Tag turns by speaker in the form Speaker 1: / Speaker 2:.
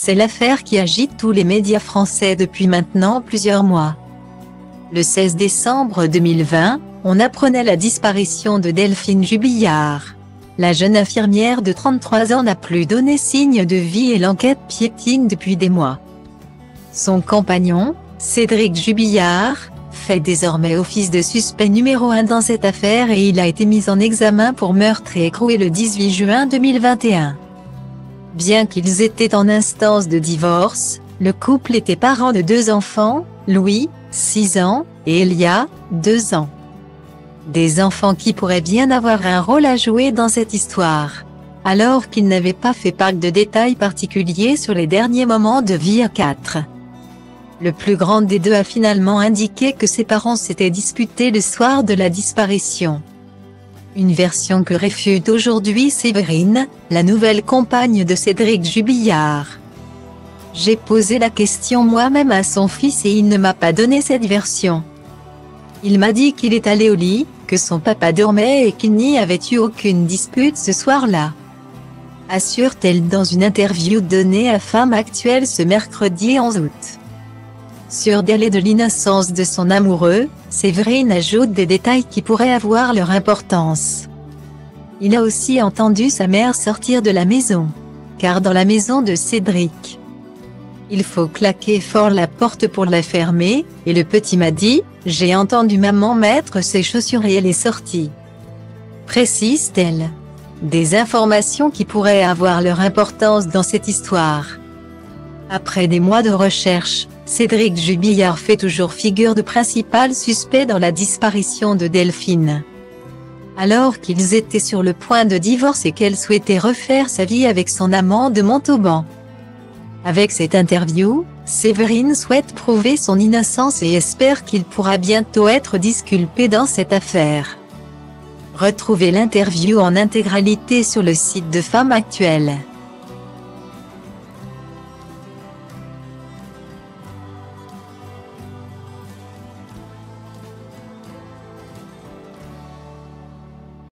Speaker 1: C'est l'affaire qui agite tous les médias français depuis maintenant plusieurs mois. Le 16 décembre 2020, on apprenait la disparition de Delphine Jubillard. La jeune infirmière de 33 ans n'a plus donné signe de vie et l'enquête piétine depuis des mois. Son compagnon, Cédric Jubillard, fait désormais office de suspect numéro 1 dans cette affaire et il a été mis en examen pour meurtre et écroué le 18 juin 2021. Bien qu'ils étaient en instance de divorce, le couple était parent de 2 enfants, Louis, 6 ans, et Elia, 2 ans. Des enfants qui pourraient bien avoir un rôle à jouer dans cette histoire, alors qu'ils n'avaient pas fait part de détails particuliers sur les derniers moments de vie à 4. Le plus grand des 2 a finalement indiqué que ses parents s'étaient disputés le soir de la disparition. Une version que réfute aujourd'hui Séverine, la nouvelle compagne de Cédric Jubillard. J'ai posé la question moi-même à son fils et il ne m'a pas donné cette version. Il m'a dit qu'il est allé au lit, que son papa dormait et qu'il n'y avait eu aucune dispute ce soir-là. Assure-t-elle dans une interview donnée à Femme Actuelle ce mercredi 11 août. Sûre d'elle et de l'innocence de son amoureux, Séverine ajoute des détails qui pourraient avoir leur importance. Il a aussi entendu sa mère sortir de la maison. Car dans la maison de Cédric, il faut claquer fort la porte pour la fermer, et le petit m'a dit « J'ai entendu maman mettre ses chaussures et elle est sortie », précise-t-elle. Des informations qui pourraient avoir leur importance dans cette histoire. Après des mois de recherche, Cédric Jubillard fait toujours figure de principal suspect dans la disparition de Delphine. Alors qu'ils étaient sur le point de divorce et qu'elle souhaitait refaire sa vie avec son amant de Montauban. Avec cette interview, Séverine souhaite prouver son innocence et espère qu'il pourra bientôt être disculpé dans cette affaire. Retrouvez l'interview en intégralité sur le site de Femme Actuelle.